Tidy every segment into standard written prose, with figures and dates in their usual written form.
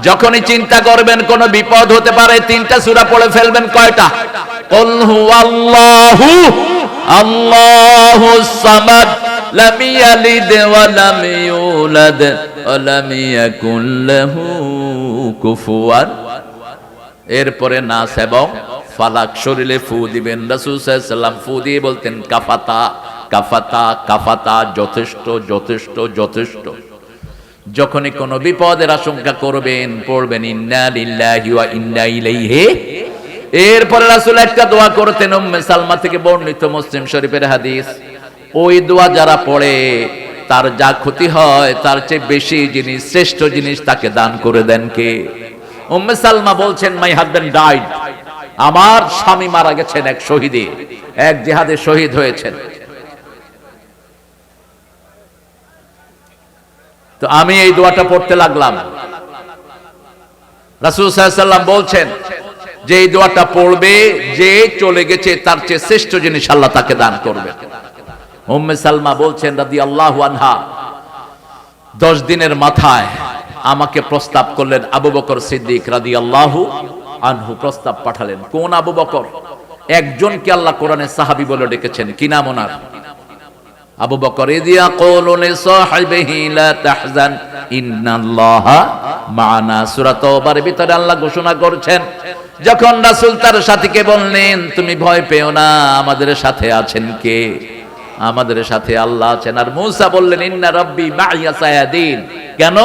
যখনই চিন্তা করবেন কোন বিপদ হতে পারে, তিনটা সূরা পড়ে ফেলবেন। কয়টা? কুল হুয়াল্লাহু আল্লাহুস সামাদ লাম ইয়ালিদ ওয়া লাম ইউলাদ ওয়া লাম ইয়াকুল লাহু কুফুয়ান। এরপরে নাস এবং ফালাক শরীরে ফু দিবেন। রাসূল সাল্লাল্লাহু আলাইহি ওয়াসাল্লাম ফু দিয়ে বলতেন কাফাতা কাফাতা কাফাতা, যথেষ্ট যথেষ্ট যথেষ্ট। যখনই কোনো বিপদের আশঙ্কা করবেন পড়বেন ইন্না লিল্লাহি ওয়া ইন্না ইলাইহি। এরপরে রাসূল একটা দোয়া করতেন, উম্মে সালমা থেকে বর্ণিত, মুসলিম শরীফের হাদিস। ওই দোয়া যারা পড়ে তার যা ক্ষতি হয় তার চেয়ে বেশি জিনিস, শ্রেষ্ঠ জিনিস তাকে দান করে দেন কে? উম্মে সালমা বলছেন, মাই হাজবেন্ড ডাইড, আমার স্বামী মারা গেছেন এক শহীদে, এক জিহাদে শহীদ হয়েছেন। তো আমি এই দোয়াটা পড়তে লাগলাম। রাসূল সাল্লাল্লাহু আলাইহি ওয়াসাল্লাম বলছেন যে এই দোয়াটা পড়বে যে চলে গেছে তার চেয়ে শ্রেষ্ঠ জিনিস আল্লাহ তাকে দান করবে। উম্মে সালমা বলছেন রাদিয়াল্লাহু আনহা, 10 দিনের মাথায় আমাকে প্রস্তাব করলেন আবু বকর সিদ্দিক রাদিয়াল্লাহু আনহু, প্রস্তাব পাঠালেন। কোন আবু বকর? একজনকে আল্লাহ কোরআনে সাহাবী বলে ডেকেছেন। কি নাম ওনার? আবু বকর। ইদিয়া ক্বালু লিসাহিবিহি লা তাহজান ইন্নাল্লাহা মা'ানা। সূরা তাওবার ভিতরে আল্লাহ ঘোষণা করছেন, যখন রাসূল তার সাথীকে বললেন তুমি ভয় পেও না, আমাদের সাথে আছেন কে? আমাদের সাথে আল্লাহ আছেন। আর মূসা বললেন ইন্না রাব্বি মা'ইয়া সায়াদিন। কেন?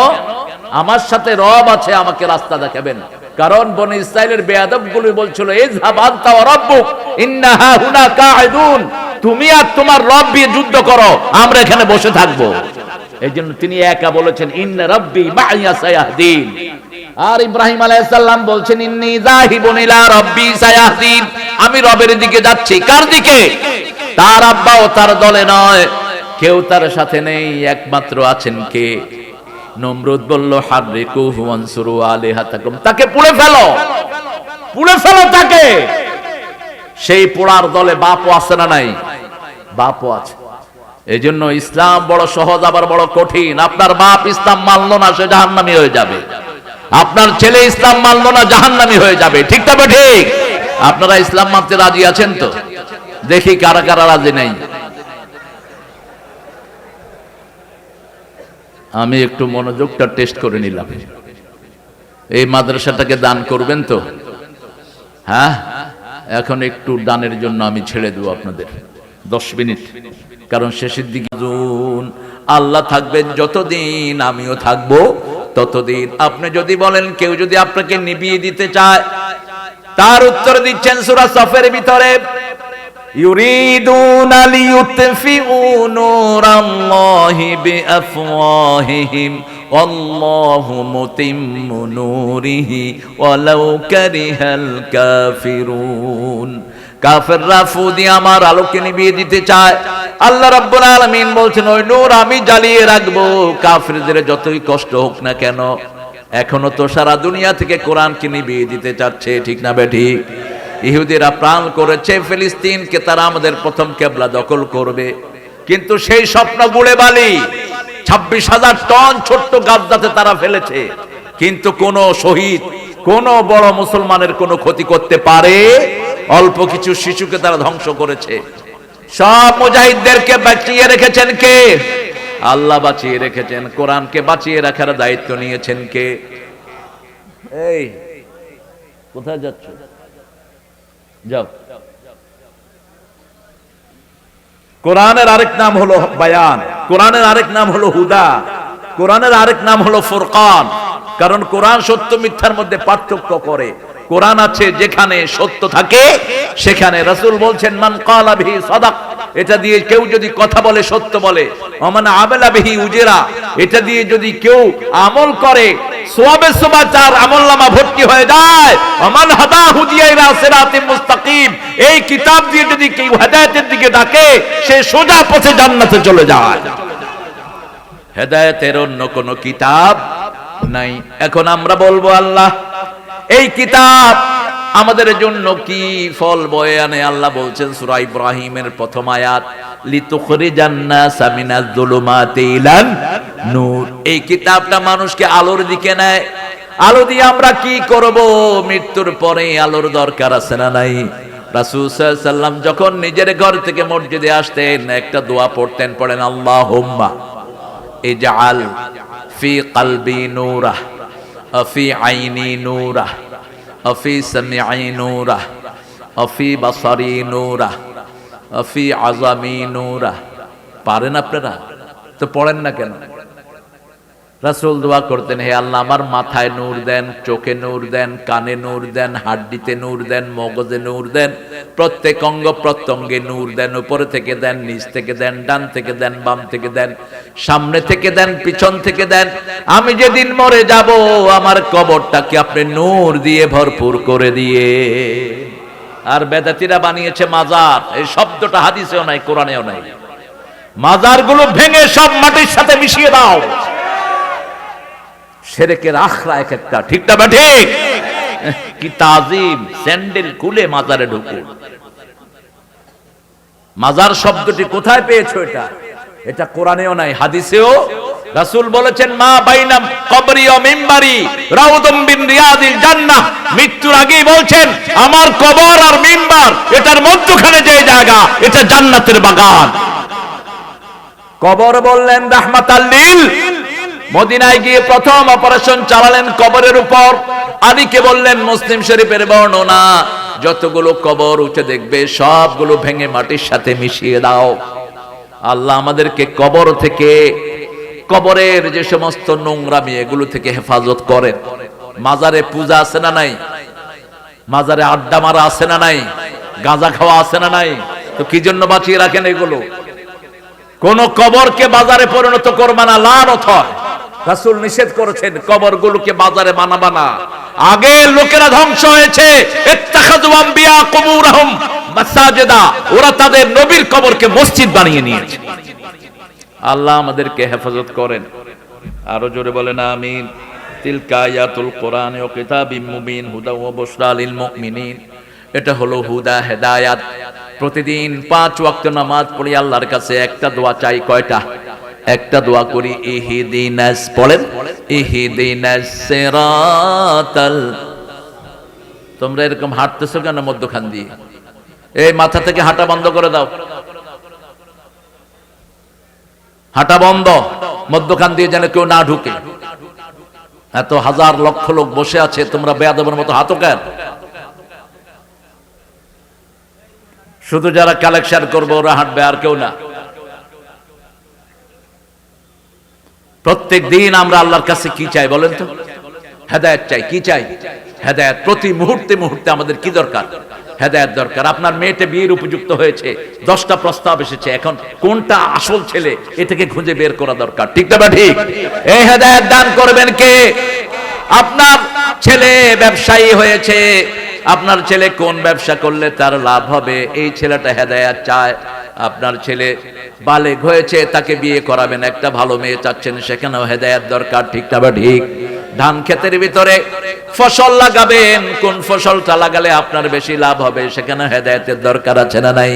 আমার সাথে রব আছে, আমাকে রাস্তা দেখাবেন। কারণ বনি ইসরাইলের বেয়াদবগুলো বলছিল ইযহাব আনতা ওয়া রাব্বুক ইন্না হাহুনা কাঈদুন, তুমি আর তোমার রব দিয়ে যুদ্ধ করো, আমরা এখানে বসে থাকবো। এইজন্য তিনি একা বলেছেন ইন্না রাব্বি মা'ইয়া সায়াহদিন। আর ইব্রাহিম আলাইহিস সালাম বলছেন ইন্নী যাহিবুন ইলা রাব্বি সায়াহদিন, আমি রবের দিকে যাচ্ছি। কার দিকে? তার আব্বা ও তার দলে নয়, কেউ তার সাথে নেই, একমাত্র আছেন কে? নমরুদ বলল হাররিকুহু ওয়ানসুরু আলিহাতাকুম, তাকে পুড়ে ফেলো, পুড়ে ফেলো তাকে। সেই পোড়ার দলে বাপও আছে না নাই? বাপও আছে। এইজন্য ইসলাম বড় সহজ আবার বড় কঠিন। আপনার বাপ ইসলাম মানলো না, সে জাহান্নামী হয়ে যাবে। আপনার ছেলে ইসলাম মানলো না, জাহান্নামী হয়ে যাবে। ঠিক তবে ঠিক? আপনারা ইসলাম মানতে রাজি আছেন তো? দেখি কারা কারা রাজি নাই। আমি একটু মনোযোগটা টেস্ট করে নিলাম। এই মাদ্রাসাটাকে দান করবেন তো? হ্যাঁ, এখন একটু দানের জন্য আমি ছেড়ে দেব আপনাদের 10 মিনিট, কারণ শেষের দিকে আল্লাহ থাকবেন যতদিন, আমিও থাকবো ততদিন। আপনি যদি বলেন কেউ যদি আপনাকে নিভিয়ে দিতে চায়, তার উত্তর দিচ্ছেন সূরা সফের ভিতরে, ইউরিদুনা লিইউতফিউ নূরাল্লাহি বিআফওয়াহিহিম ওয়াল্লাহু মুতিম্মু নূরিহি ওয়ালাউ কারিহাল কাফিরুন। কাফেররা ফু দিয়ে আমার আলোকে নিভিয়ে দিতে চায়। আল্লাহ রাব্বুল আলামিন বলছেন ওই নূর আমি জ্বালিয়ে রাখবো, কাফেরদের যতই কষ্ট হোক না কেন। এখনো তো সারা দুনিয়া থেকে কোরআনকে নিভিয়ে দিতে চাচ্ছে, ঠিক না বেঠিক? ইহুদিরা প্রাণ করেছে ফিলিস্তিনকে তারা আমাদের প্রথম কেবলা দখল করবে, কিন্তু সেই স্বপ্ন গুড়ে বালি। 26,000 টন ছোট্ট গাদ্দাতে তারা ফেলেছে, কিন্তু কোন শহীদ, কোন বড় মুসলমানের কোনো ক্ষতি করতে পারে? অল্প কিছু শিশুকে তারা ধ্বংস করেছে। সব মুজাহিদদেরকে বাঁচিয়ে রেখেছেন কে? আল্লাহ বাঁচিয়ে রেখেছেন। কোরআনকে বাঁচিয়ে রাখার দায়িত্ব নিয়েছেন কে? এই কোথায় যাচ্ছ? যাও। কোরআনের আরেক নাম হলো বায়ান, কোরআনের আরেক নাম হলো হুদা, কোরআনের আরেক নাম হলো ফুরকান। কারণ কোরআন সত্য মিথ্যার মধ্যে পার্থক্য করে। কোরআন আছে যেখানে সত্য থাকে সেখানে। রাসূল বলছেন মান ক্বালা বিহি সাদাক, এটা দিয়ে কেউ যদি কথা বলে সত্য বলে। ওমান আমালা বিহি উজরা, এটা দিয়ে যদি কেউ আমল করে সওয়াবে সওয়াব তার আমলনামা ভর্তি হয়ে যায়। ওমান হাদাহু ইলা সিরাতিম মুস্তাকিম, এই কিতাব দিয়ে যদি কেউ হেদায়েতের দিকে ডাকে সে সোজা পথে জান্নাতে চলে যায়। হেদায়েতের অন্য কোন কিতাব নাই। এখন আমরা বলবো আল্লাহ এই কিতাব আমাদের জন্য কি ফল বয়ে আনে? আল্লাহ বলছেন সূরা ইব্রাহিমের প্রথম আয়াত, লিতুখরিজান নাসা মিনাজ যুলুমাতি ইলান নূর। এই কিতাবটা মানুষকে আলোর দিকে নেয়। আলো দিয়ে আমরা কি করব? মৃত্যুর পরে আলোর দরকার আছে না নাই? রাসূল সাল্লাল্লাহু আলাইহি সাল্লাম যখন নিজের ঘর থেকে মসজিদে আসতেন একটা দোয়া পড়তেন, পড়েন আল্লাহুম্মা ইজআল ফি কলবি নূরা ফি আইনি নূরা ফি সামঈ নূরা ফি বাসারি নূরা ফি আযামি নূরা। পারেন আপনারা? তো পড়েন না কেন? রাসূল দোয়া করতেন, হে আল্লাহ আমার মাথায় নূর দেন, চোখে নূর দেন, কানে নূর দেন, হাড্ডিতে নূর দেন, মগজে নূর দেন, প্রত্যেক অঙ্গ প্রত্যঙ্গে নূর দেন, উপরে থেকে দেন, নিচ থেকে দেন, ডান থেকে দেন, বাম থেকে দেন, সামনে থেকে দেন, পিছন থেকে দেন। আমি যেদিন মরে যাব আমার কবরটাকে আপনি নূর দিয়ে ভরপুর করে দিয়ে। আর বেদাতীরা বানিয়েছে মাজার, এই শব্দটা হাদিসেও নাই, কোরআনেও নাই। মাজারগুলো ভেঙে সব মাটির সাথে মিশিয়ে দাও। শিরকের আখড়া এক একটা, ঠিক না ঠিক? কি তাজিম, স্যান্ডেল খুলে মাজারে ঢুকে। মাজার শব্দটি কোথায় পেয়েছো? এটা কোরআনেও নাই, হাদিসেও। রাসূল বলেছেন মা বাইনা কবরি ও মিম্বারি রাউদুম মিন রিয়াদিল জান্নাহ। মৃত্যুর আগেই বলছেন আমার কবর আর মিম্বার এটার মধ্যখানে যে জায়গা এটা জান্নাতের বাগান। কবর বললেন রাহমাতাল লিল। মদিনায় গিয়ে প্রথম অপারেশন চালালেন কবরের উপর। আলীকে বললেন, মুসলিম শরীফের বর্ণনা, যতগুলো কবর উঠে দেখবে সবগুলো ভেঙে মাটির সাথে মিশিয়ে দাও। আল্লাহ আমাদেরকে কবর থেকে, কবরের যে সমস্ত নোংরামি এগুলো থেকে হেফাজত করেন। মাজারে পূজা আছে না নাই? মাজারে আড্ডা মারা আছে না নাই? গাঁজা খাওয়া আছে না নাই? তো কি জন্য বাঁচিয়ে রাখেন এগুলো? কোন কবরকে বাজারে পরিণত করবা না, লানত হয়। রাসূল নিষেধ করেছেন কবরগুলোকে বাজারে বানাবা না। আগে লোকেরা ধ্বংস হয়েছে, ইত্তাখাযু আম্বিয়া কুবুরহুম মাসাজিদা, ওরা তাদের নবীর কবরকে মসজিদ বানিয়ে নিয়েছে। আল্লাহ আমাদেরকে হেফাজত করেন। আরো জোরে বলেন আমিন। তিলকা আয়াতুল কোরআন ওয়া কিতাবিম মুবিন হুদা ওয়া বুশরা লিল মুমিনিন। এটা হলো হুদা, হেদায়াত। প্রতিদিন 5 ওয়াক্ত নামাজ পড়ি, আল্লাহর কাছে একটা দোয়া চাই। কয়টা? একটা দোয়া করি, ইহদিনাস, বলেন ইহদিনাস সিরাতাল। তোমরা এরকম হাঁটতেছো কেন মধ্যখান দিয়ে? এই মাথা থেকে হাঁটা বন্ধ করে দাও, হাঁটা বন্ধ, মধ্যখান দিয়ে যেন কেউ না ঢুকে। এত হাজার লক্ষ লোক বসে আছে, তোমরা বেয়াদবের মতো হাঁটো কেন? শুধু যারা কালেকশন করবে ওরা হাঁটবে, আর কেউ না। প্রত্যেক দিন আমরা আল্লাহর কাছে কি চাই বলেন তো? হেদায়েত চাই। কি চাই? হেদায়েত। প্রতি মুহূর্তে মুহূর্তে আমাদের কি দরকার? হেদায়েত দরকার। আপনার মেয়েটা বিয়ের উপযুক্ত হয়েছে, 10টা প্রস্তাব এসেছে, এখন কোনটা আসল ছেলে এটাকে খুঁজে বের করা দরকার, ঠিক না ঠিক? এই হেদায়েত দান করবেন কে? আপনার ছেলে ব্যবসায়ী হয়েছে, আপনার ছেলে কোন ব্যবসা করলে তার লাভ হবে এই ছেলেটা হেদায়েত চায়। আপনার ছেলে বালেগ হয়েছে, তাকে বিয়ে করাবেন, একটা ভালো মেয়ে চাচ্ছেন, সেখানেও হেদায়েত দরকার, ঠিক না ঠিক? ধান ক্ষেতের ভিতরে ফসল লাগাবেন, কোন ফসলটা লাগালে আপনার বেশি লাভ হবে সেখানে হেদায়েতের দরকার আছে না নাই?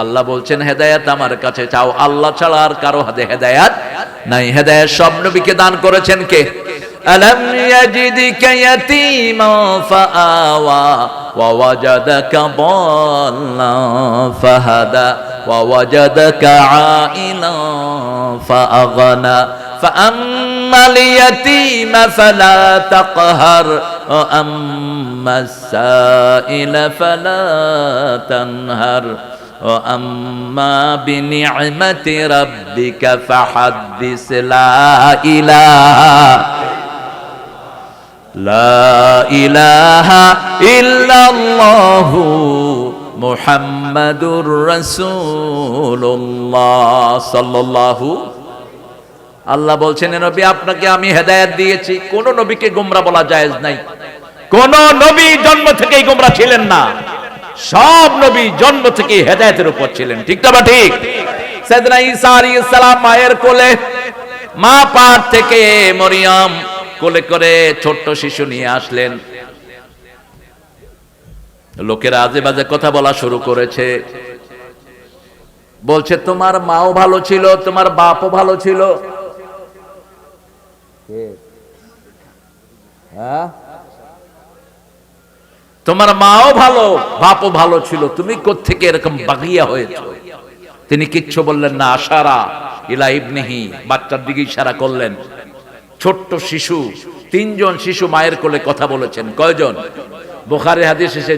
আল্লাহ বলছেন হেদায়েত আমার কাছে চাও। আল্লাহ ছাড়া আর কারো হাতে হেদায়েত নাই। হেদায়েত সব নবীকে দান করেছেন কে? ألم يجدك يتيما فآوى ووجدك ضالا فهدى ووجدك عائلا فأغنى فأما اليتيم فلا تقهر وأما السائل فلا تنهر وأما بنعمة ربك فحدث لا ইলাহা ইল্লাল্লাহু মুহাম্মাদুর রাসূলুল্লাহ সাল্লাল্লাহু। আল্লাহ বলছেন নবী আপনাকে আমি হেদায়েত দিয়েছি। কোন নবীকে গোমরা বলা জায়েজ নাই। কোন নবী জন্ম থেকেই গোমরা ছিলেন না। সব নবী জন্ম থেকেই হেদায়েতের উপর ছিলেন, ঠিক না ঠিক? সাইয়েদনা ঈসা আলাইহিস সালাম মায়ের কোলে, মা পাট থেকে মরিয়ম কোলে করে ছোট্ট শিশু নিয়ে আসলেন। লোকেরা আজে বাজে কথা বলা শুরু করেছে, বলছে তোমার মাও ভালো ছিল, তোমার বাপও ভালো ছিল। হ্যাঁ, তোমার মাও ভালো, বাপও ভালো ছিল, তুমি কোত্থেকে এরকম বাগিয়া হয়েছো? তিনি কিচ্ছু বললেন না। আশারা ইলা ইবনিহি, বাচ্চার দিকে ইশারা করলেন। ছোট্ট শিশু, তিনজন শিশু মায়ের কোলে কথা বলেছেন। কয়জন? বুখারী হাদিস এসে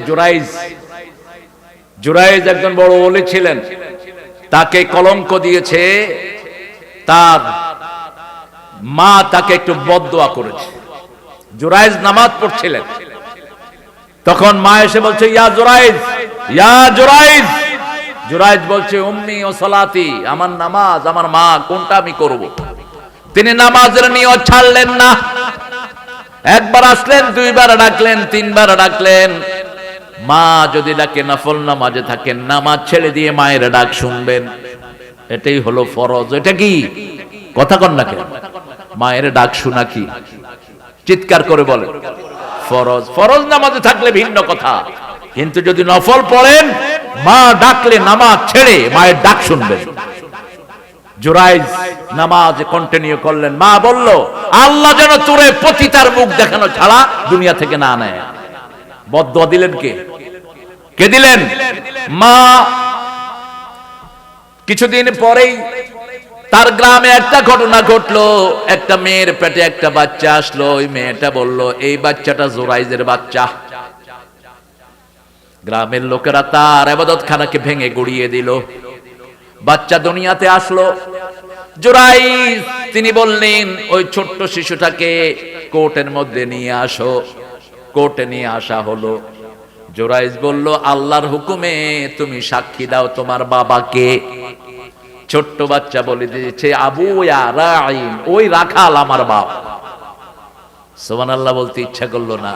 জুরাইজ একজন বড় ওলি ছিলেন, তাকে কলঙ্ক দিয়েছে, তার মা তাকে একটু বদদোয়া করেছে। জুরাইজ নামাজ পড়ছিলেন, তখন মা এসে বলছে ইয়া জুরাইজ, ইয়া জুরাইজ। জুরাইজ বলছে উম্মি ও সালাতি, আমার নামাজ, আমার মা, কোনটা আমি করব? তিনি নামাজের নিয়ত ছাড়লেন না। একবার আসলেন, দুইবার ডাকলেন, তিনবার ডাকলেন। মা যদি ডাকে, নফল নামাজে থাকেন, নামাজ ছেড়ে দিয়ে মায়ের ডাক শুনবেন, এটাই হলো ফরজ। এটা কি কথা কন না কেন? মায়ের ডাক শোনা কি? চিৎকার করে বলে ফরজ। ফরজ নামাজে থাকলে ভিন্ন কথা, কিন্তু যদি নফল পড়েন, মা ডাকলে নামাজ ছেড়ে মায়ের ডাক শুনবেন। জুরাইজ নামাজ কন্টিনিউ করলেন। মা বলল, আল্লাহ যেন তোরে পতিতার মুখ দেখানো ছাড়া দুনিয়া থেকে না নেয়। বদদুয়া দিলেন কে? কে দিলেন? মা। কিছুদিন পরেই তার গ্রামে একটা ঘটনা ঘটলো। একটা মেয়ের পেটে একটা বাচ্চা আসলো। ওই মেয়েটা বলল, এই বাচ্চাটা জুরাইজের বাচ্চা। গ্রামের লোকেরা তার ইবাদতখানাকে ভেঙে গুড়িয়ে দিল। বাচ্চা দুনিয়াতে আসলো। জুরাইজ তিনি বললেন, ওই ছোট্ট শিশুটাকে কোর্টের মধ্যে নিয়ে আসো। কোর্টে নিয়ে আসা হলো। জুরাইজ বলল, আল্লাহর হুকুমে তুমি সাক্ষী দাও তোমার বাবাকে। ছোট্ট বাচ্চা বলে দিয়েছে, আবু ইয়া রাঈন, ওই রাখাল আমার বাপ। সুবহানাল্লাহ বলতে ইচ্ছা করলো না।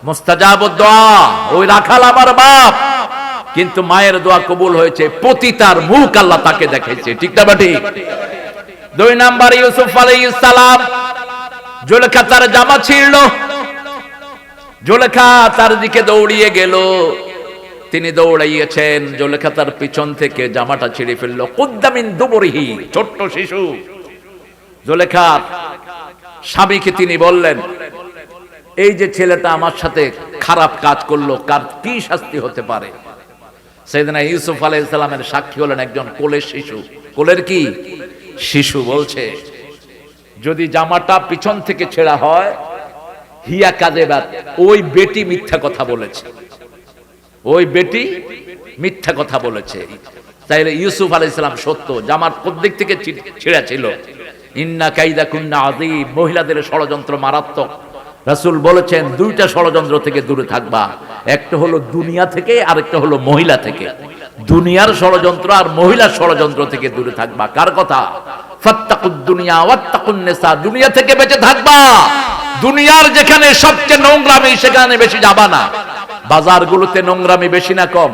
মুস্তাজাবুদ দোয়া, ওই রাখাল আমার বাপ। কিন্তু মায়ের দোয়া কবুল হয়েছে, পতিতার মুখ আল্লাহ তাকে দেখাইছে। ঠিক না ঠিক? 2 নাম্বার, ইউসুফ আলাইহিস সালাম, জুলেখা তার জামা ছিঁড়ল। জুলেখা তার দিকে দৌড়িয়ে গেল। তিনি দৌড়াইয়েছেন, জুলেখা তার পিছন থেকে জামাটা ছিঁড়ে ফেললো। কুদ্দামিন দুবরিহি, ছোট্ট শিশু। জুলেখার স্বামীকে তিনি বললেন, এই যে ছেলেটা আমার সাথে খারাপ কাজ করলো, কার কি শাস্তি হতে পারে? সাইয়েদনা ইউসুফ আলাইহিস সালামের সাক্ষী হলেন একজন কোলের শিশু। কোলের কি শিশু? বলছে, যদি জামাটা পিছন থেকে ছেঁড়া হয়, হিয়া কাযেবাত, ওই বেটি মিথ্যা কথা বলেছে, ওই বেটি মিথ্যা কথা বলেছে। তাইলে ইউসুফ আলাইহিস সালাম সত্য, জামার প্রত্যেক থেকে ছেঁড়া ছিল। ইন্না কাইদা কুন্না আযীম, মহিলাদের ষড়যন্ত্র মারাত্মক। রাসূল বলেছেন, 2টা ষড়যন্ত্র থেকে দূরে থাকবা। একটা হলো দুনিয়া থেকে, আর একটা হলো মহিলা থেকে। দুনিয়ার ষড়যন্ত্র আর মহিলার ষড়যন্ত্র থেকে দূরে থাকবা। কার কথা? ফাত্তাকুদ দুনিয়া ওয়াত্তাকুন নিসা, দুনিয়া থেকে বেঁচে থাকবা। দুনিয়ার যেখানে সবচেয়ে নোংরামি, সেখানে বেশি যাবা না। বাজারগুলোতে নোংরামি বেশি না কম?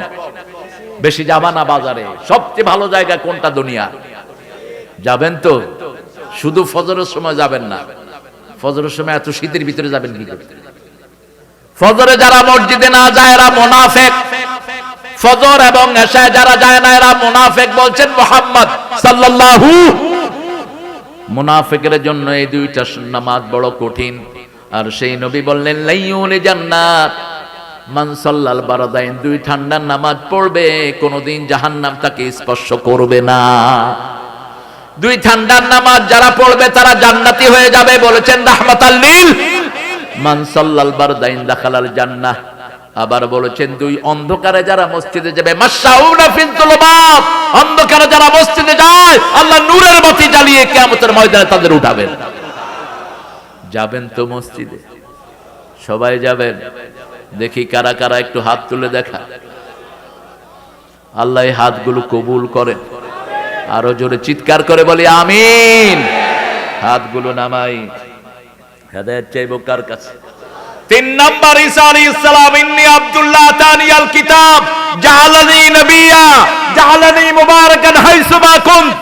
বেশি যাবা না বাজারে। সবচেয়ে ভালো জায়গা কোনটা দুনিয়া? যাবেন তো? শুধু ফজরের সময় যাবেন না। ফজরের সময় এত শীতের ভিতরে যাবেন কি করে? ফজরে যারা মসজিদে না যায় এরা মুনাফিক। ফজর এবং এশায় যারা যায় না এরা মুনাফিক, বলছেন মুহাম্মদ সাল্লাল্লাহু। মুনাফিকের জন্য এই 2টা নামাজ বড় কঠিন। আর সেই নবী বললেন, লাইয়ুল জান্নাত মান সাল্লাল বারাদাইন, 2 ঠান্ডার নামাজ পড়বে, কোনদিন জাহান্নাম তাকে স্পর্শ করবে না। 2 ঠান্ডার নামাজ যারা পড়বে তারা জান্নাতি হয়ে যাবে, বলেছেন রাহমাতাল লিল মান সাল্লাল বারদাইন দাখালাল জান্নাহ। আবার বলেছেন, 2 অন্ধকারে যারা মসজিদে যাবে, মাশাউনা ফিল যুলুমাত, অন্ধকারে যারা মসজিদে যায় আল্লাহ নূরের বাতি জ্বালিয়ে কিয়ামতের ময়দানে তাদের উঠাবেন। যাবেন তো মসজিদে? সবাই যাবেন? দেখি কারা কারা একটু হাত তুলে দেখা। আল্লাহ এই হাতগুলো কবুল করেন। আরো জোরে চিৎকার করে বলি আমিন। হাতগুলো নামাই। হেদায়েত চাইবো কার কাছে? 3 নাম্বার, ঈসা আলাইহিস সালাম, ইন্নী আব্দুল্লাহ তানিয়াল কিতাব জাআলানি নবিয়্যা জাআলানি মুবারাকান হাইসুমা কুনত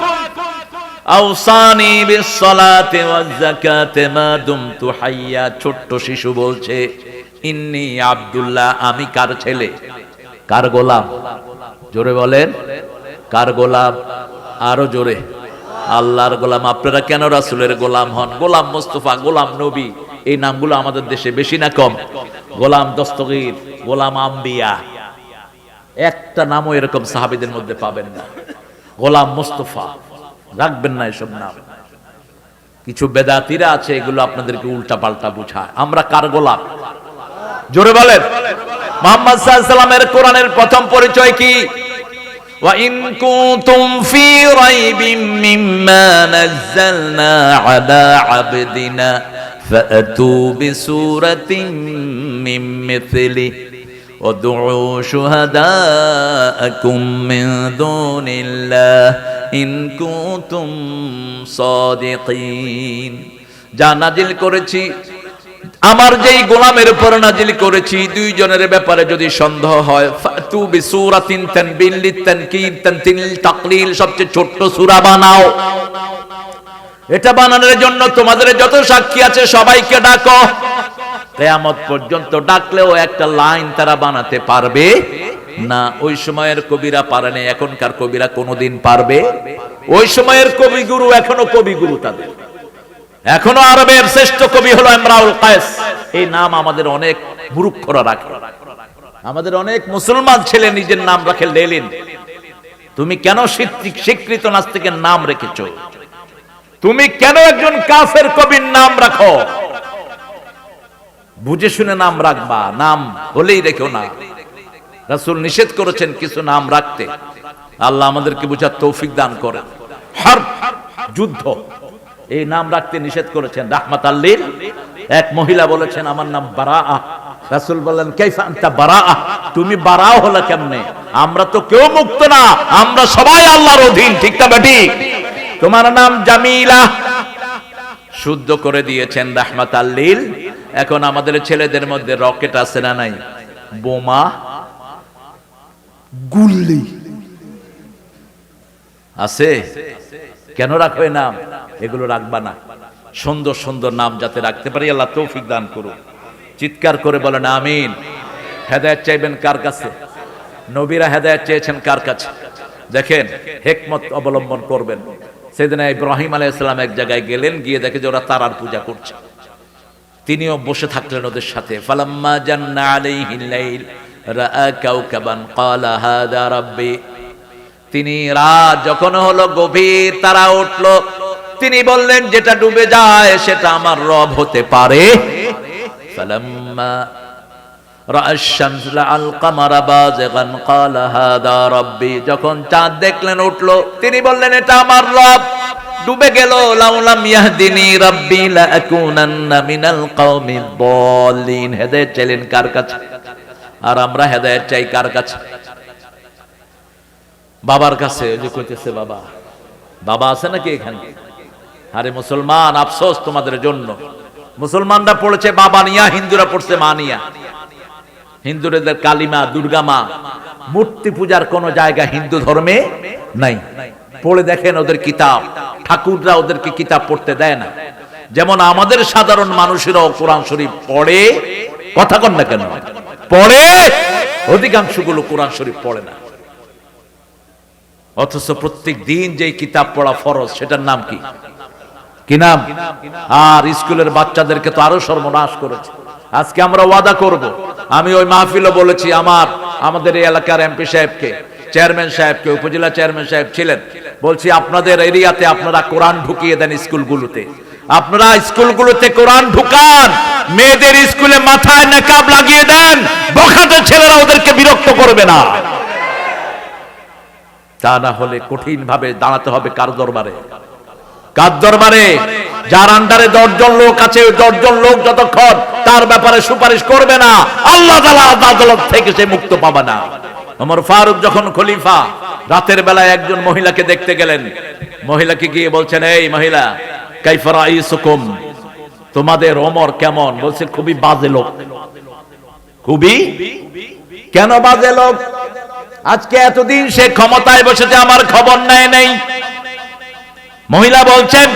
আওসানি বিস সালাতি ওয়াজ যাকাতি মা দুমতু হাইয়া। ছোট্ট শিশু বলছে, ইন্নী আব্দুল্লাহ, আমি কার ছেলে? কার গোলাম? জোরে বলেন, কার গোলাম? আরো জোরে, আল্লাহর গোলাম। আপনারা কেন রাসূলের গোলাম হন? গোলাম মুস্তাফা, গোলাম নবী, এই নামগুলো আমাদের দেশে বেশি না কম? গোলাম দস্তগীর, গোলাম আম্বিয়া, একটা নামও এরকম সাহাবীদের মধ্যে পাবেন না। গোলাম মুস্তফা, রাখবেন না এসব নাম। কিছু বেদাতিরা আছে, এগুলো আপনাদেরকে উল্টা পাল্টা বুঝায়। আমরা কার গোলাম? জোরে বলেন। মুহাম্মদ সাল্লাল্লাহু আলাইহি ওয়াসাল্লামের কোরআনের প্রথম পরিচয় কি? ওয়া ইন কুনতুম ফি রাইবিম মিম্মা নাযালনা আলা আবদিনা ফাতু বিসূরাতিন মিন মিথলি ওয়াদউ শুহাদাআকুম মিন দুনিল্লাহ ইন কুনতুম সাদিকিন। যা নাজিল করেছি, আমার যেই গোলামের উপর নাজিল করেছি, দুইজনের ব্যাপারে যদি সন্দেহ হয়, ফাতু বিসূরাতিন, তানবিন লিতানকির, তানতিল তাকলিল, সবচেয়ে ছোট্ট সূরা বানাও। এটা বানানোর জন্য তোমাদের যত সাক্ষী আছে সবাইকে ডাকো। কিয়ামত পর্যন্ত ডাকলেও একটা লাইন তারা বানাতে পারবে না। ওই সময়ের কবিরা পারেনি, এখনকার কবিরা কোনোদিন পারবে? ওই সময়ের কবিগুরু এখনো কবিগুরু তাদের। এখনো আরবের শ্রেষ্ঠ কবি হলো ইমরাউল কায়েস। এই নাম আমাদের অনেক মূর্খরা রাখে। আমাদের অনেক মুসলমান ছেলে নিজের নাম রাখে লেলিন। তুমি কেন স্বীকৃত নাস্তিকের নাম রেখেছো? তুমি কেন একজন কাফের কবির নাম রাখো? বুঝে শুনে নাম রাখবা, নাম হলেই রেখো না। রাসূল নিষেধ করেছেন কিছু নাম রাখতে। আল্লাহ আমাদেরকে বুঝার তৌফিক দান করেন। হারব, যুদ্ধ, এই নাম রাখতে নিষেধ করেছেন রাহমাতাল লিল। এক মহিলা বলেছেন আমার নাম বারাআ। রাসূল বললেন কাইফা আনতা বারাআ, তুমি বারাও হলো কেমনে? আমরা তো কেউ মুক্ত না, আমরা সবাই আল্লাহর অধীন, ঠিক না বেটি? তোমার নাম জামিলা, শুদ্ধ করে দিয়েছেন রাহমাতাল লিল। এখন আমাদের ছেলেদের মধ্যে রকেট আছে না নাই? বোমা, গুল্লি আছে। কেন রাখো এই নাম? এগুলো রাখবা না। সুন্দর সুন্দর নাম যাতে রাখতে পারি আল্লাহ তৌফিক দান করুন। চিৎকার করে বলেন আমিন। হেদায়েত চাইবেন কার কাছে? নবীরা হেদায়েত চেয়েছেন কার কাছে? দেখেন, হিকমত অবলম্বন করবেন। সেদিন ইব্রাহিম আলাইহিস সালাম এক জায়গায় গেলেন, গিয়ে দেখে যে ওরা তারার পূজা করছে। তিনিও বসে থাকলেন ওদের সাথে। ফালাম্মা জান্না আলাইহিল লাইল রাআ কাওকাবান ক্বালা হাযা রাব্বি। তিনি রাত যখন হলো গভীর, তারা উঠলো, তিনি বললেন যেটা ডুবে যায় সেটা আমার রব হতে পারে। ফালাম্মা রাআ আশ-শামসা আল কামারা বাযিগান ক্বালা হাযা রাব্বি। যখন চাঁদ দেখলেন উঠলো, তিনি বললেন এটা আমার রব। ডুবে গেল। লাউলাম ইয়াহদিনি রাব্বি লাআকুনান্না মিনাল কওমিদ দাল্লিন। হেদায়েত চাইলেন কার কাছে? আর আমরা হেদায়েত চাই কার কাছে? বাবার কাছে। ওই যে কইতেছে বাবা, বাবা আছে নাকি এখানে? আরে মুসলমান, আফসোস তোমাদের জন্য। মুসলমানরা পড়েছে বাবা নিয়া, হিন্দুরা পড়ছে মা নিয়া। হিন্দুদের কালিমা, দুর্গা মা, মূর্তি পূজার কোন জায়গা হিন্দু ধর্মে নাই। পড়ে দেখেন ওদের কিতাব, ঠাকুররা ওদেরকে কিতাব পড়তে দেয় না। যেমন আমাদের সাধারণ মানুষেরাও কোরআন শরীফ পড়ে, কথা কন না কেন? পড়ে, অধিকাংশগুলো কোরআন শরীফ পড়ে না। অথচ প্রত্যেক দিন যে কিতাব পড়া ফরজ, সেটার নাম কি? কি নাম? আর স্কুলের বাচ্চাদেরকে তো আরো সর্বনাশ করেছে। আজকে আমরা ওয়াদা করব, আমি ওই মাহফিলে বলেছি, আমাদের এই এলাকার এমপি সাহেবকে, চেয়ারম্যান সাহেবকে, উপজেলা চেয়ারম্যান সাহেব ছিলেন, বলছি আপনাদের এরিয়াতে আপনারা কোরআন ঢুকিয়ে দেন স্কুলগুলোতে। আপনারা স্কুলগুলোতে কোরআন ঢুকান, মেয়েদের স্কুলে মাথায় নেকাব লাগিয়ে দেন, বখাটে ছেলেরা ওদেরকে বিরক্ত করবে না। তা না হলে কঠিন ভাবে দাঁড়াতে হবে কার দরবারে? কার দরবারে? যার আন্ডারে 10 জন লোক আছে, ওই 10 জন লোক যতক্ষণ তার ব্যাপারে সুপারিশ করবে না, আল্লাহ তাআলার আদালত থেকে সে মুক্ত পাবে না। ওমর ফারুক যখন খলিফা, রাতের বেলায় একজন মহিলাকে দেখতে গেলেন। মহিলাকে গিয়ে বলছেন, এই মহিলা, কাইফা রাইসুকুম, তোমাদের ওমর কেমন? বলছে খুবই বাজে লোক। খুবই? কেন বাজে লোক? আজকে এতদিন সে ক্ষমতায় বসেছে, আমার খবর নেয় নাই। মহিলা বলছেন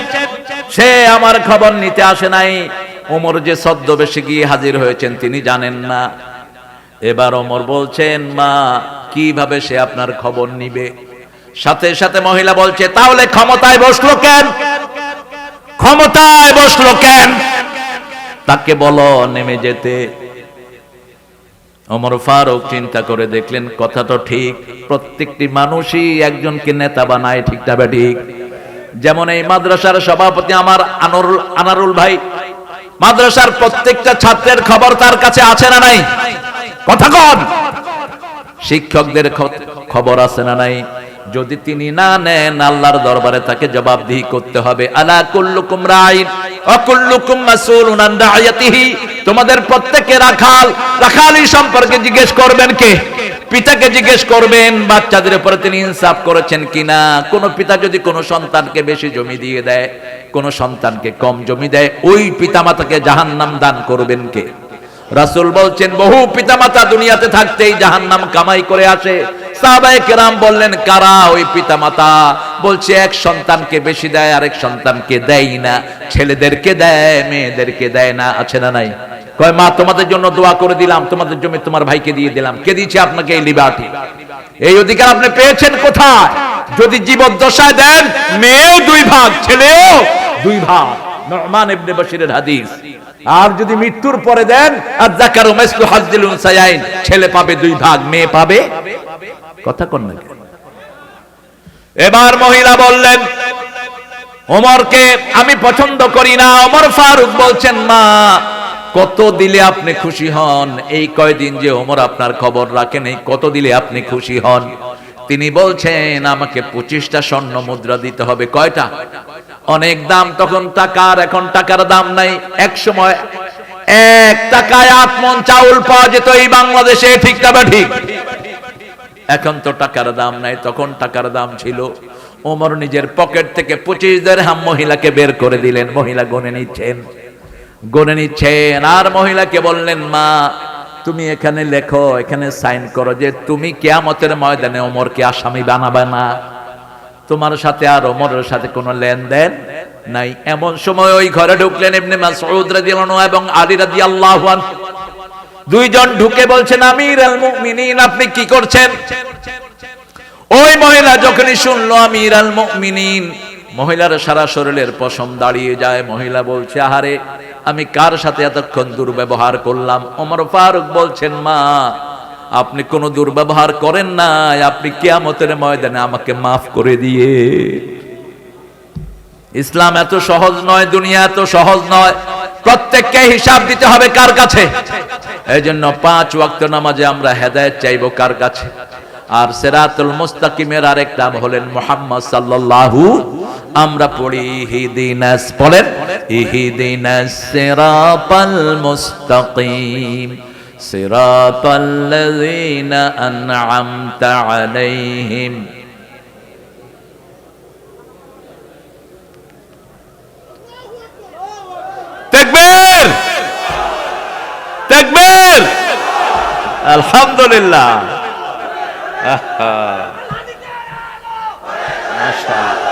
সে আমার খবর নিতে আসে নাই। ওমর যে ছদ্মবেশে গিয়ে হাজির হয়েছেন তিনি জানেন না। এবার ওমর বলছেন, মা, কিভাবে সে আপনার খবর নিবে? সাথে সাথে মহিলা বলছে, তাহলে ক্ষমতায় বসলো কেন? ক্ষমতায় বসলো কেন? তাকে বলো নেমে যেতে। ওমর ফারুক চিন্তা করে দেখলেন কথা তো ঠিক, প্রত্যেকটি মানুষই একজনকে নেতা বানায়, ঠিক না ঠিক? যেমন এই মাদ্রাসার সভাপতি আমার আনারুল ভাই, মাদ্রাসার প্রত্যেকটা ছাত্রের খবর তার কাছে আছে না নাই? কথা কন। শিক্ষকদের খবর আছে না নাই? যদি তিনি না নেন আল্লাহর দরবারে তাকে জবাবদিহি করতে হবে। আলা কুল্লুকুম রাইন ওয়া কুল্লুকুম মাসউলুন আন রাইয়াতিহি, তোমাদের প্রত্যেকে রাখাল, রাখালি সম্পর্কে জিজ্ঞেস করবেন কে? পিতাকে জিজ্ঞেস করবেন বাচ্চাদের উপরে তিনি ইনসাফ করেছেন কিনা। কোন পিতা যদি কোন সন্তানকে বেশি জমি দিয়ে দেয়, কোন সন্তানকে কম জমি দেয়, ওই পিতামাতাকে জাহান্নাম দান করবেন কে? রাসূল বলছেন বহু পিতামাতা দুনিয়াতে থাকতেই জাহান্নাম কামাই করে আসে। সাহাবায়ে কেরাম বললেন কারা ওই পিতামাতা? বলছে এক সন্তানকে বেশি দেয়, আরেক সন্তানকে দেয় না। ছেলেদেরকে দেয়, মেয়েদেরকে দেয় না। আছে না নাই? কয় মা তোমাদের জন্য দোয়া করে দিলাম, তোমাদের জমি তোমার ভাইকে দিয়ে দিলাম। কে দিয়েছে আপনাকে এই লিবার্টি? এই অধিকার আপনি পেয়েছেন কোথায়? যদি জীবদ্দশায় দেন মেয়েও 2 ভাগ, ছেলেও 2 ভাগ। নুমান ইবনে বাশিরের হাদিস। আর যদি মৃত্যুর পরে দেন আয-যাকারু মিসলু হাজ্জিল উনসায়াইন, ছেলে পাবে 2 ভাগ, মেয়ে পাবে। কথা কোন না? এবার মহিলা বললেন ওমরকে আমি পছন্দ করি না। ওমর ফারুক বলছেন মা কত দিলে আপনি খুশি হন? এই কয়দিন যে ওমর আপনার খবর রাখেন, এই কত দিলে আপনি খুশি হন? তিনি বলছেন আমাকে 25টা স্বর্ণ মুদ্রা দিতে হবে। কয়টা? অনেক দাম তখন টাকার, এখন টাকার দাম নাই। এক সময় 1 টাকায় 8 মণ চাউল পাওয়া যেত এই বাংলাদেশে, ঠিক না ঠিক? এখন তো টাকার দাম নাই, তখন টাকার দাম ছিল। ওমর নিজের পকেট থেকে 25 দিরহাম মহিলাকে বের করে দিলেন। মহিলা গনে নিচ্ছেন আর মহিলাকে বললেন মা তুমি এখানে লেখো, এখানে সাইন করো যে তুমি কিয়ামতের ময়দানে ওমরকে আসামি বানাবে না, তোমার সাথে আর ওমরের সাথে কোনো লেনদেন নাই। এমন সময় ওই ঘরে ঢুকলেন ইবনে মাসউদ রাদিয়াল্লাহু আনহু এবং আলী রাদিয়াল্লাহু আনহু। 2 জন ঢুকে বলছেন আমিরুল মুমিনিন আপনি কি করছেন? ওই মহিলা যখনই শুনলো আমিরুল মুমিনিন, মহিলার সারা শরীরের পশম দাঁড়িয়ে যায়। মহিলা বলছে আহারে আমি কার সাথে এতক্ষণ দুর্ব্যবহার করলাম? ওমর ফারুক বলছেন মা আপনি কোনো দুর্ব্যবহার করেন না, আপনি কিয়ামতের ময়দানে আমাকে মাফ করে দিয়ে। ইসলাম এত সহজ নয়, দুনিয়া এত সহজ নয়। প্রত্যেককে হিসাব দিতে হবে কার কাছে? এইজন্য 5 ওয়াক্ত নামাজে আমরা হেদায়েত চাইবো কার কাছে? আর সিরাতুল মুস্তাকিমের আরেক নাম হলেন মুহাম্মদ সাল্লাল্লাহু। আমরা পড়ি ইহদিনাস, বলেন ইহদিনাস সিরাতাল মুস্তাকিম সিরাতাল্লাযীনা আন'আমতা আলাইহিম। তাকবীর তাকবীর, আলহামদুলিল্লাহ। মাশাআল্লাহ।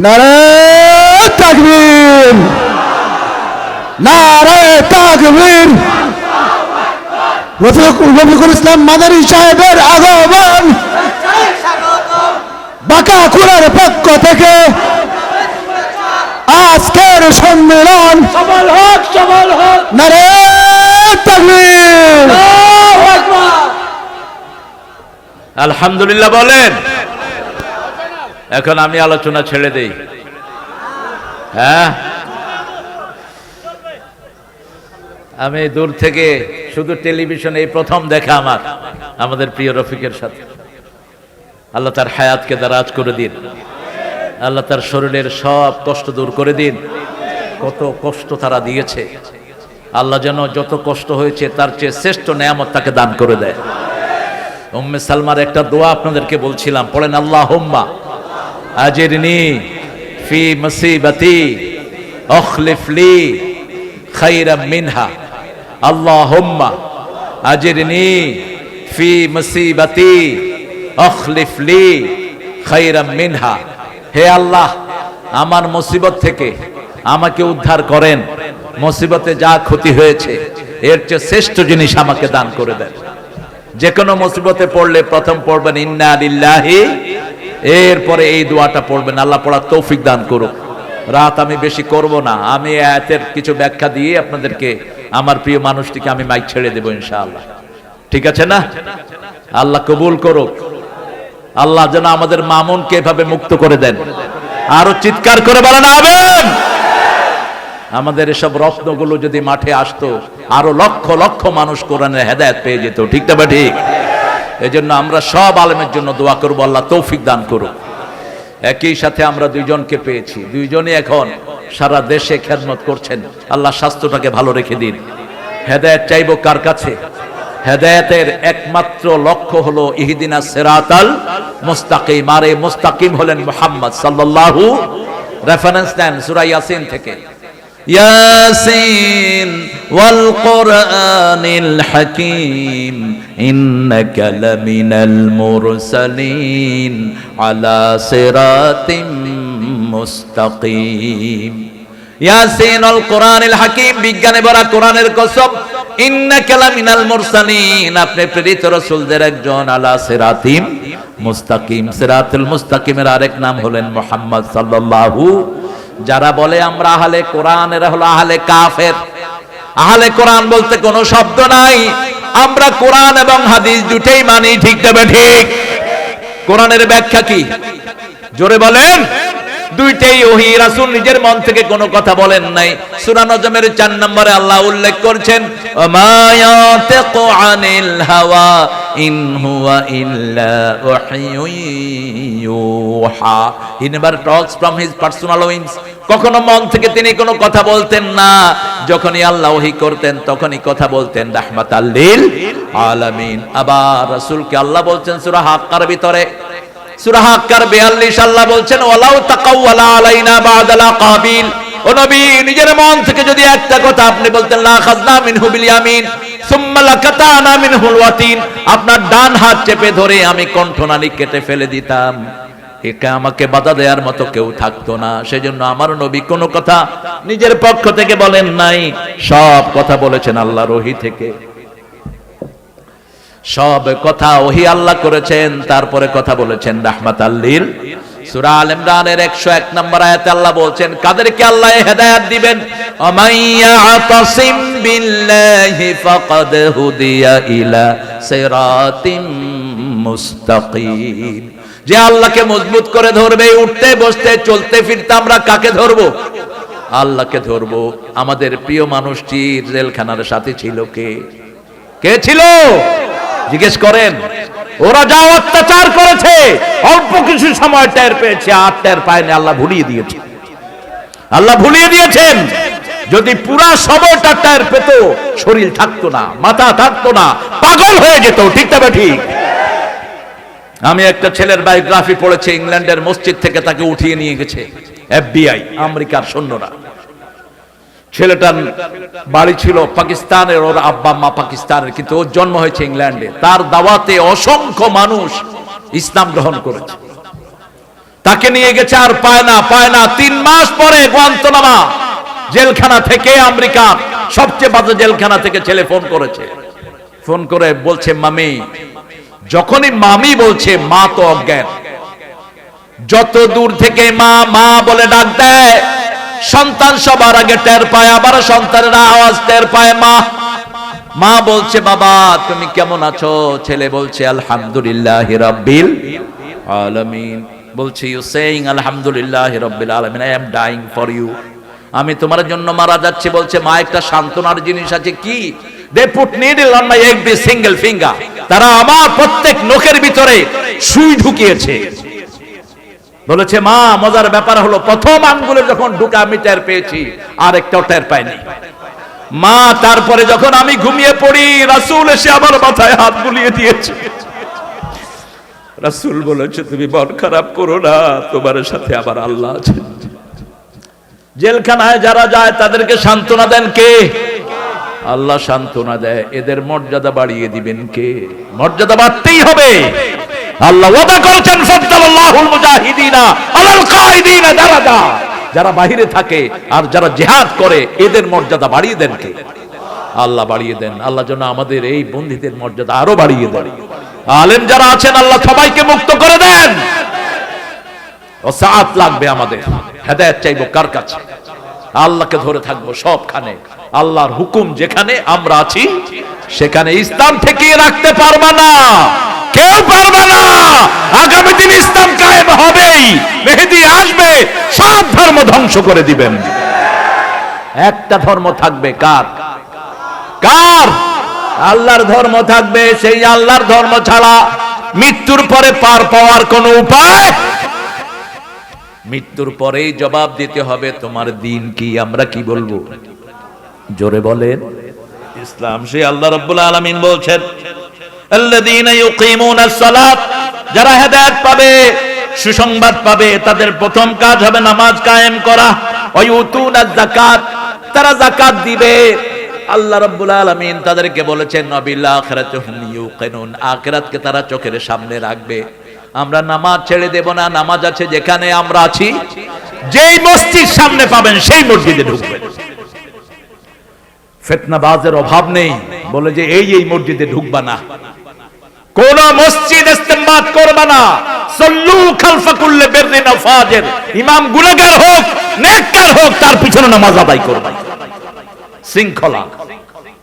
নারে তাকবীর, নারে তাকবীর। রফিকুল ইসলাম মাদানী সাহেবের আগমন বাঁকাকুড়ার পক্ষ থেকে আজকের সম্মেলন সফল হোক, সফল হোক। নারে তাকবীর, আলহামদুলিল্লাহ বলেন। এখন আমি আলোচনা ছেড়ে দেই। হ্যাঁ, আমি দূর থেকে শুধু টেলিভিশনে এই প্রথম দেখা আমাদের প্রিয় রফিকের সাথে। আল্লাহ তার হায়াতকে দারাজ করে দিন, আল্লাহ তার শরীরের সব কষ্ট দূর করে দিন। কত কষ্ট তারা দিয়েছে, আল্লাহ যেন যত কষ্ট হয়েছে তার চেয়ে শ্রেষ্ঠ নেয়ামত তাকে দান করে দেয়। উম্মে সালমার একটা দোয়া আপনাদেরকে বলছিলাম, পড়েন আল্লাহুম্মা আজিরনি ফি মুসিবাতি আখলিফ লি খায়রাম মিনহা। আল্লাহুম্মা আজিরনি ফি মুসিবাতি আখলিফ লি খায়রাম মিনহা। হে আল্লাহ, আমার মুসিবত থেকে আমাকে উদ্ধার করেন, মুসিবতে যা ক্ষতি হয়েছে এর চেয়ে শ্রেষ্ঠ জিনিস আমাকে দান করে দেন। যে কোনো মুসিবতে পড়লে প্রথম পড়বেন ইন্না লিল্লাহি, এরপরে এই দোয়াটা পড়বেন। আল্লাহ পড়ার তৌফিক দান করুক। রাত আমি বেশি করব না, আমি আয়াতের কিছু ব্যাখ্যা দিয়ে আপনাদেরকে আমার প্রিয় মানুষটিকে আমি মাইক ছেড়ে দেব ইনশাআল্লাহ। ঠিক আছে না? আল্লাহ কবুল করুক। আল্লাহ যেন আমাদের মামুনকে এভাবে মুক্ত করে দেন। আরো চিৎকার করে বলেন আমিন। আমাদের এসব রত্নগুলো যদি মাঠে আসতো, আরো লক্ষ লক্ষ মানুষ কোরআনের হেদায়েত পেয়ে যেত। ঠিক না? ঠিক। এই জন্য আমরা সব আলেমের জন্য দোয়া করবো, আল্লাহ তৌফিক দান করুক। একই সাথে আমরা দুইজনকে পেয়েছি, দুইজনই এখন সারা দেশে খেদমত করছেন। আল্লাহ স্বাস্থ্যটাকে ভালো রেখে দিন। হেদায়েত চাইবো কার কাছে? হেদায়েতের একমাত্র লক্ষ্য হলো ইহদিনাস সিরাতাল মুস্তাকিম। আর এই মুস্তাকিম হলেন মুহাম্মদ সাল্লাল্লাহু। রেফারেন্স দেন সূরা ইয়াসিন থেকে, ইয়াসিন ওয়াল কুরআনিল হাকীম ইন্নাকা লামিনাল মুরসালিন আলা সিরাতিম মুস্তাকিম। ইয়াসিন ওয়াল কুরআনিল হাকীম, বিজ্ঞানে ভরা কোরআনের কসম। ইন্নাকা লামিনাল মুরসালিন, আপনি প্রেরিত রাসূলদের একজন। আলা সিরাতিম মুস্তাকিম, সিরাতুল মুস্তাকিমের আরেক নাম হলেন মুহাম্মদ সাল্লাল্লাহু। যারা বলে আমরা আহলে কোরআন, এরা হলো আহলে কাফের। আহলে কোরআন বলতে কোনো শব্দ নাই। আমরা কোরআন এবং হাদিস দুটেই মানি। ঠিক তবে ঠিক। কোরআনের ব্যাখ্যা কি? জোরে বলেন। দুইটাই ওহী। রাসূল নিজের মন থেকে কোনো কথা বলেন নাই। সূরা নজমের 4 নম্বরে আল্লাহ উল্লেখ করছেন, ওমা ইয়াতিকু আনিল হাওয়া ইন হুয়া ইল্লা ওয়াহয়ুন ইউহা। He never talks from his personal wings. কখনো মন থেকে তিনি কোনো কথা বলতেন না। যখনই আল্লাহ ওহী করতেন তখনই কথা বলতেন রাহমাতাল লিল আলামিন। আবার রাসূলকে আল্লাহ বলছেন সূরা হাক্কার ভিতরে, সূরা হাক্কার 42, আল্লাহ বলছেন ওয়ালাউ তাকাওয়ালা আলাইনা বা'দাল আকাবিল। ও নবী, নিজের মন থেকে যদি একটা কথা আপনি বলতেন, লা খাযনা মিনহু বিল ইয়ামিন সুম্মা লাকাতানা মিনহুল ওয়াতিন, আপনার ডান হাত চেপে ধরে আমি কণ্ঠনালী কেটে ফেলে দিতাম। এটা আমাকে বাধা দেওয়ার মতো কেউ থাকতো না। সেজন্য আমার নবী কোনো কথা নিজের পক্ষ থেকে বলেন নাই, সব কথা বলেছেন আল্লাহর ওহী থেকে। সব কথা ওহী আল্লাহ করেছেন, তারপরে কথা বলেছেন রাহমাতাল লিল। সূরা আল ইমরানের 101 নম্বর আয়াতে আল্লাহ বলছেন কাদেরকে আল্লাহ হেদায়েত দিবেন, আমাইয়া আতাসিম বিল্লাহি ফাকাদ হুদিয়া ইলা সিরাতিম মুস্তাকিম। যে আল্লাহকে মজবুত করে ধরবে, উঠতে বসতে চলতে ফিরতে আমরা কাকে ধরবো? আল্লাহকে ধরবো। আমাদের প্রিয় মানুষটির জেলখানার সাথে ছিল কে? কে ছিল? জিজ্ঞেস করেন। ওরা যা অত্যাচার করেছে অল্প কিছু সময় টের পেয়েছে, আর টের পায়নি। আল্লাহ ভুলিয়ে দিয়েছে। আল্লাহ ভুলিয়ে দিয়েছেন। যদি পুরা সময়টা টের পেত, শরীর থাকতো না, মাথা থাকতো না, পাগল হয়ে যেত। ঠিক তবে ঠিক। আমি একটা ছেলের বায়োগ্রাফি পড়েছি, ইংল্যান্ডের মসজিদ থেকে তাকে উঠিয়ে নিয়ে গেছে FBI, আমেরিকার সৈন্যরা। ছেলেটার বাড়ি ছিল পাকিস্তানের, ওর আব্বা মা পাকিস্তানের, কিন্তু ওর জন্ম হয়েছে ইংল্যান্ডে। তার দাওয়াতে অসংখ্য মানুষ ইসলাম গ্রহণ করেছে। তাকে নিয়ে গেছে, আর পায় না। 3 মাস পরে গুয়ান্তানামো জেলখানা থেকে, আমেরিকার সবচেয়ে বাজে জেলখানা থেকে ছেলে ফোন করেছে। ফোন করে বলছে মামি। যখনই মামি বলছে, মা তো অজ্ঞান। যত দূর থেকে মা মা বলে ডাক দেয়, সন্তান সবার আগে টের পায়, আবার সন্তানের আওয়াজ টের পায় মা। মা বলছে বাবা তুমি কেমন আছো? ছেলে বলছে আলহামদুলিল্লাহি রাব্বিল আলামিন। বলছে ইউ সেইং আলহামদুলিল্লাহি রাব্বিল আলামিন, I am dying for you. আমি তোমার জন্য মারা যাচ্ছি। বলছে মা একটা সান্ত্বনার জিনিস আছে। কি? They put needle on my every single finger. তারা আমার প্রত্যেক নখের ভিতরে সুই ঢুকিয়েছে। বলেছে মা মজার ব্যাপার হলো, প্রথম আঙ্গুলে যখন ঢুকা আমি টের পেয়েছি, আর একটাও টের পাইনি। মা তারপরে যখন আমি ঘুমিয়ে পড়ি, রাসূল এসে আমার মাথায় হাত বুলিয়ে দিয়েছে। রাসূল বলেছে তুমি মন খারাপ করো না, তোমার সাথে আবার আল্লাহ আছে। জেলখানায় যারা যায় তাদেরকে সান্ত্বনা দেন কে? আল্লাহ সান্ত্বনা দেয়, এদের মর্যাদা বাড়িয়ে দিবেন কে? মর্যাদা বাড়তেই হবে। আল্লাহ ওয়াদা করেছেন, ফাদ্দালাল্লাহুল মুজাহিদিনা আলাল কাঈদিনা দারাজা। যারা বাহিরে থাকে আর যারা জিহাদ করে এদের মর্যাদা বাড়িয়ে দেন কে? আল্লাহ বাড়িয়ে দেন। আল্লাহ যেন আমাদের এই বন্ধুদের মর্যাদা আরো বাড়িয়ে দেন। আলেম যারা আছেন আল্লাহ সবাইকে মুক্ত করে দেন। ও সাআত লাগবে আমাদের, হেদায়েত চাইবো কার কাছে? আল্লাহকে ধরে থাকবো সবখানে। আল্লাহর হুকুম যেখানে আমরা আছি সেখানে ইসলাম থেকে রাখতে পারবে না, কেউ পারবে না। আগামী দিন ইসলাম কায়েম হবেই, মেহেদী আসবে, সব ধর্ম ধ্বংস করে দিবেন। একটা ধর্ম থাকবে, কার? কার? আল্লাহর ধর্ম থাকবে। সেই আল্লাহর ধর্ম ছাড়া মৃত্যুর পরে পার পাওয়ার কোনো উপায়? মৃত্যুর পরেই জবাব দিতে হবে, তোমার দিন কি? আমরা কি বলবো? জোরে বলেন। ইসলাম। সেই আল্লাহ রাব্বুল আলামিন বলছেন, আল্লাযীনা ইউকিমুনাস সালাত, যারা হেদায়েত পাবে, সুসংবাদ পাবে, তাদের প্রথম কাজ হবে নামাজ কায়েম করা। ওয়া ইউতুনাজ যাকাত, তারা যাকাত দিবে। আল্লাহ রাব্বুল আলামিন তাদেরকে বলেছেন, বিল আখিরাতি হুম ইউকিনুন, আখিরাতকে তারা চোখের সামনে রাখবে। আমরা নামাজ ছেড়ে দেব না। নামাজ আছে যেখানে আমরা আছি, যেই মসজিদ সামনে পাবেন সেই মসজিদে ঢুকবেন। ফিতনাবাজের অভাব নেই, বলে যে এই মসজিদে ঢুকবা না, কোন মসজিদ ইস্তেমবাদ করবা না। সাল্লু খালফা কুল্লি বিররিন ওয়া ফাজির, ইমাম গুনাহগার হোক নেককার হোক, তার পিছনে নামাজ আদায় করবা। শৃঙ্খলা।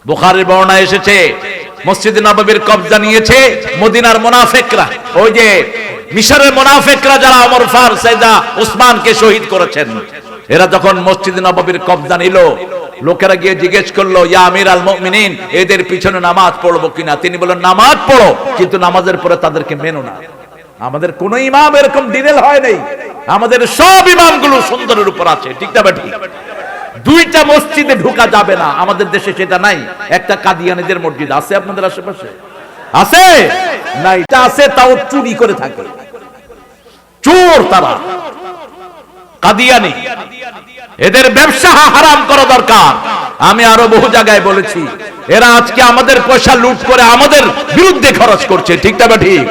বুখারীর বর্ণনা এসেছে, মসজিদ নববীর কবজা নিয়েছে মদিনার মুনাফিকরা। ওই যে মিশরের মুনাফিকরা যারা ওমর ফারুক সাইদা উসমানকে শহীদ করেছেন, এরা যখন মসজিদ নববীর কবজা নিল, লোকেরা গিয়ে জিজ্ঞেস করলো, ইয়া আমির আল মুমিনিন, এদের পিছনে নামাজ পড়বো কিনা? তিনি বললেন, নামাজ পড়ো, কিন্তু নামাজের পরে তাদেরকে মেনো না। আমাদের কোন ইমাম এরকম ডিরেল হয় নাই। আমাদের সব ইমামগুলো সুন্দরের উপর আছে, ঠিক না ঠিক? দুইটা মসজিদে ঢোকা যাবে না, আমাদের দেশে সেটা নাই। একটা কাদিয়ানীদের মসজিদ আছে আপনাদের আশেপাশে? আছে? নাই। এটা আছে, তাও চুরি করে থাকে, চোর তারা, কাদিয়ানী। এদের ব্যবসা হারাম করা দরকার। আমি আরো বহু জায়গায় বলেছি, এরা আজকে আমাদের পয়সা লুট করে আমাদের বিরুদ্ধে খরচ করছে, ঠিক না ঠিক?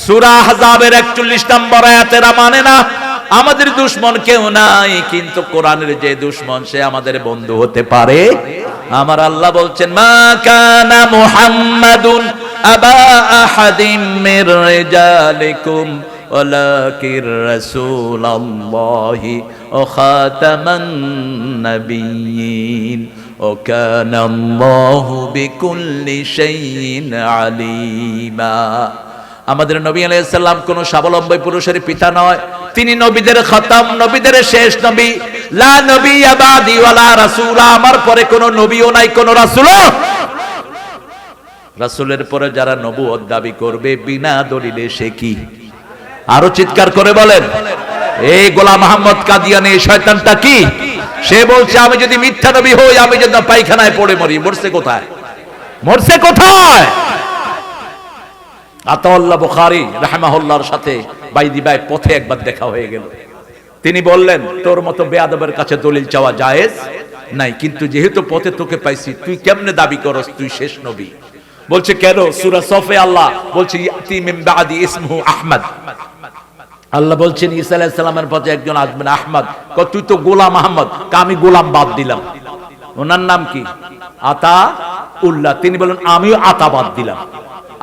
সূরা আহজাবের 41 নম্বর আয়াতে এরা মানে না আমাদের দুশমন কেউ নাই, কিন্তু কোরআনের যে দুশমন সে আমাদের বন্ধু হতে পারে। আমার আল্লাহ বলছেন, মা কানা মুহাম্মাদুন আবা আহাদিম মির রিজালিকুম ওয়ালাকির রাসূলুল্লাহি ওয়া খাতামান নাবিয়্যিন ওয়া কানা আল্লাহু বিকুল্লি শাইইন আলিমা। আমাদের নবী আলাইহিস সালাম কোন স্বাবলম্বী পুরুষের পিতা নয়, তিনি নবীদের খতম, নবীদের শেষ নবী। লা নবিয়্যা বাদি ওয়ালা রাসূলা, আমার পরে কোন নবীও নাই, কোন রাসূলও। রাসূলের পরে যারা নবুয়ত দাবি করবে বিনা দলিলে সে কি? আরো চিৎকার করে বলেন। এই গোলাম মোহাম্মদ কাদিয়ানী শয়তানটা কি? সে বলছে, আমি যদি মিথ্যা নবী হই, আমি যদি পায়খানায় পড়ে মরি। মরছে কোথায়? মরছে কোথায়? আতাউল্লাহ বুখারী রাহিমাহুল্লাহর সাথে বাইদিবাই পথে একবার দেখা হয়ে গেল। তিনি বললেন, তোর মতো বেয়াদবের কাছে দলিল চাওয়া জায়েজ নাই, কিন্তু যেহেতু পথে তোকে পাইছি, তুই কেমনে দাবি করস তুই শেষ নবী? বলছে কেন? সূরা সফে আল্লাহ বলছে, ইয়াতি মিন বাদি ইসমুহু আহমদ। আল্লাহ বলছেন ঈসা আলাইহিস সালামের পথে একজন আসবেন আহমদ। তুই তো গোলাম আহমদ। আমি গোলাম বাদ দিলাম। ওনার নাম কি? আতা উল্লাহ। তিনি বলেন, আমিও আতা বাদ দিলাম।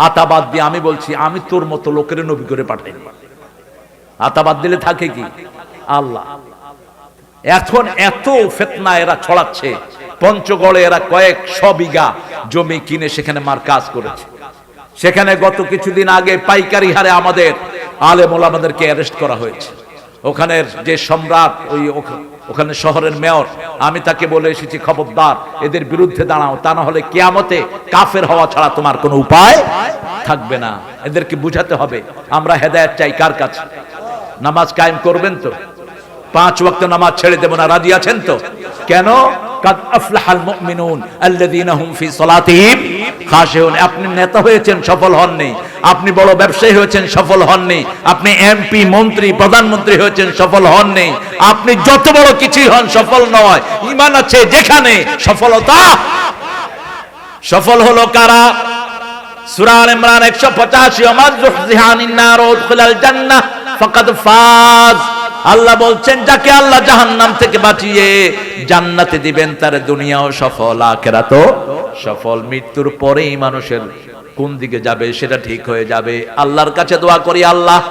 আতা বাদ দিয়ে আমি বলছি, আমি তোর মতো লোকের নবী করে পাঠাই। আতা বাদ দিলে থাকে কি? আল্লাহ। এখন এত ফিতনা এরা ছড়াচ্ছে, পঞ্চগড়ে এরা কয়েকশো বিঘা জমি কিনে সেখানে মার্কাজ করেছে। সেখানে গত কিছুদিন আগে পাইকারি হারে আমাদের আলেম ওলামাদেরকে অ্যারেস্ট করা হয়েছে। ওখানের যে সম্রাট, ওখানে শহরের মেয়র, আমি তাকে বলে এসেছি, খবরদার এদের বিরুদ্ধে দাঁড়াও, তা না হলে কিয়ামতে কাফের হওয়া ছাড়া তোমার কোনো উপায় থাকবে না। এদেরকে বুঝাতে হবে আমরা হেদায়েত চাই কার কাছে? নামাজ কায়েম করবেন তো? 5 ওয়াক্ত নামাজ ছেড়ে দেব না, রাজি আছেন তো? কেন? কাদ আফলাহাল মুমিনুন আল্লাযীনা হুম ফি সালাতিহিম খাশিউন। আপনি নেতা হয়েছেন, সফল হননি। আপনি বড় ব্যবসায়ী হয়েছেন, সফল হননি। আপনি এমপি, মন্ত্রী, প্রধানমন্ত্রী হয়েছেন, সফল হননি। আপনি যত বড় কিছুই হন, সফল নয়। ঈমান আছে যেখানে, সফলতা সফল হলো কারা? সূরা আল ইমরান 185, ওমান যুহজিহা আনিন নার ওয়া উদখিলাল জান্নাহ ফাকাদ ফাজ। আল্লাহ বলছেন যাকে আল্লাহ জাহান্নাম থেকে বাঁচিয়ে জান্নাতে দিবেন তার দুনিয়াও সফল আখিরাতও সফল। মৃত্যুর পরেই মানুষের কোন দিকে যাবে সেটা ঠিক হয়ে যাবে। আল্লাহর কাছে দোয়া করি, আল্লাহ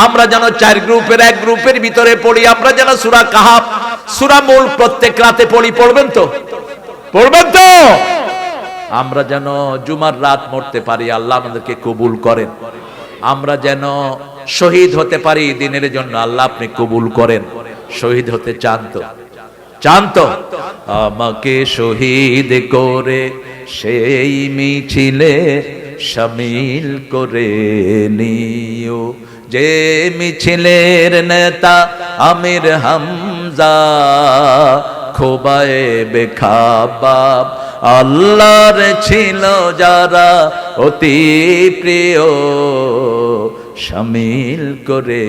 আমরা যেন 4 গ্রুপের এক গ্রুপের ভিতরে পড়ি। আমরা যেন সূরা কাহাফ, সূরা মুলক প্রত্যেক রাতে পড়ি। পড়বেন তো? পড়বেন তো? আমরা যেন জুমার রাত মরতে পারি, আল্লাহ আমাদেরকে কবুল করেন। আমরা যেন শহীদ হতে পারি দিনের জন্য, আল্লাহ আপনি কবুল করেন। শহীদ হতে চান তো? চান তো? আমাকে শহীদ করে সেই মিছিলে শামিল করে নিও, যে মিছিলের নেতা আমির হামজা খোবায়ে বেখাবাব আল্লাহর ছিল যারা অতি প্রিয় শামিল করে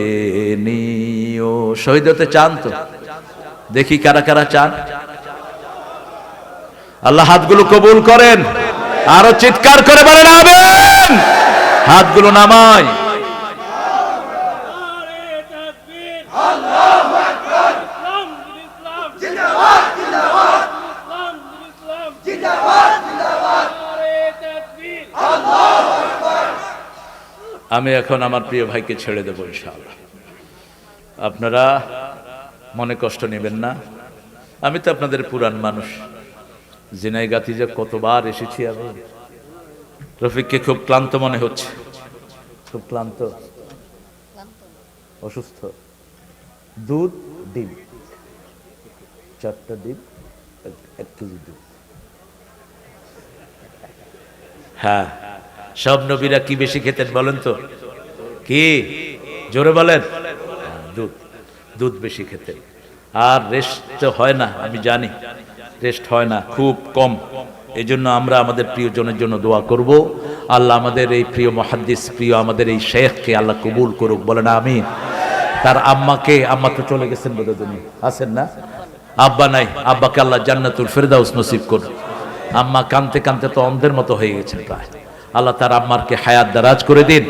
নিও। শহীদ হতে চান তো? দেখি কারা কারা চান। আল্লাহ হাতগুলো কবুল করেন। আরো চিৎকার করে বলেন আমিন। হাতগুলো নামাই। আমি এখন আমার প্রিয় ভাইকে ছেড়ে দেবো ইনশাআল্লাহ। আপনারা মনে কষ্ট নেবেন না, আমি তো আপনাদের পুরান মানুষ। জিনাইগাতি যে কতবার এসেছি আমি। রফিককে খুব ক্লান্ত মনে হচ্ছে, খুব ক্লান্ত, অসুস্থ। দুধ ডিম, 4টা ডিম, 1 কেজি দুধ। হ্যাঁ, সব নবীরা কি বেশি খেতেন বলেন তো? কি জোরে বলেন? দুধ, দুধ বেশি খেতেন। আর রেস্ট হয় না, আমি জানি রেস্ট হয় না, খুব কম। এই জন্য আমরা আমাদের প্রিয়জনের জন্য দোয়া করব। আল্লাহ আমাদের এই প্রিয় মুহাদ্দিস, প্রিয় আমাদের এই শেখকে আল্লাহ কবুল করুক, বলেন আমিন। তার আম্মাকে, আম্মা তো চলে গেছেন বোধহয়, তুমি আছেন না? আব্বা নাই, আব্বাকে আল্লাহ জান্নাতুল ফেরদাউস নসিব করুন। আম্মা কানতে কানতে তো অন্ধের মতো হয়ে গেছেন প্রায়। আল্লাহ তার আম্মারকে হায়াত দারাজ করে দিন।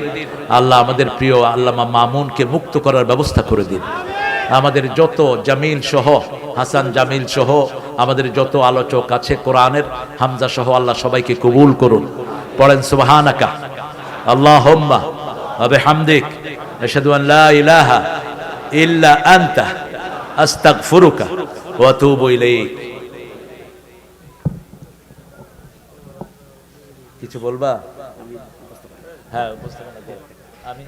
আল্লাহ আমাদের প্রিয় আল্লামা মামুনকে মুক্ত করার ব্যবস্থা করে দিন। আমাদের যত জামিল সহ, হাসান জামিল সহ আমাদের যত আলোচক আছে কোরআনের, হামজা সহ, আল্লাহ সবাইকে কবুল করুন। পড়েন সুবহানাকা আল্লাহুম্মা ওয়া বিহামদিক আশহাদু আন লা ইলাহা ইল্লা আনতা আস্তাগফিরুকা ওয়া আতুবু ইলাইক। কিছু বলবা? হ্যাঁ, উপস্থাপনা আমি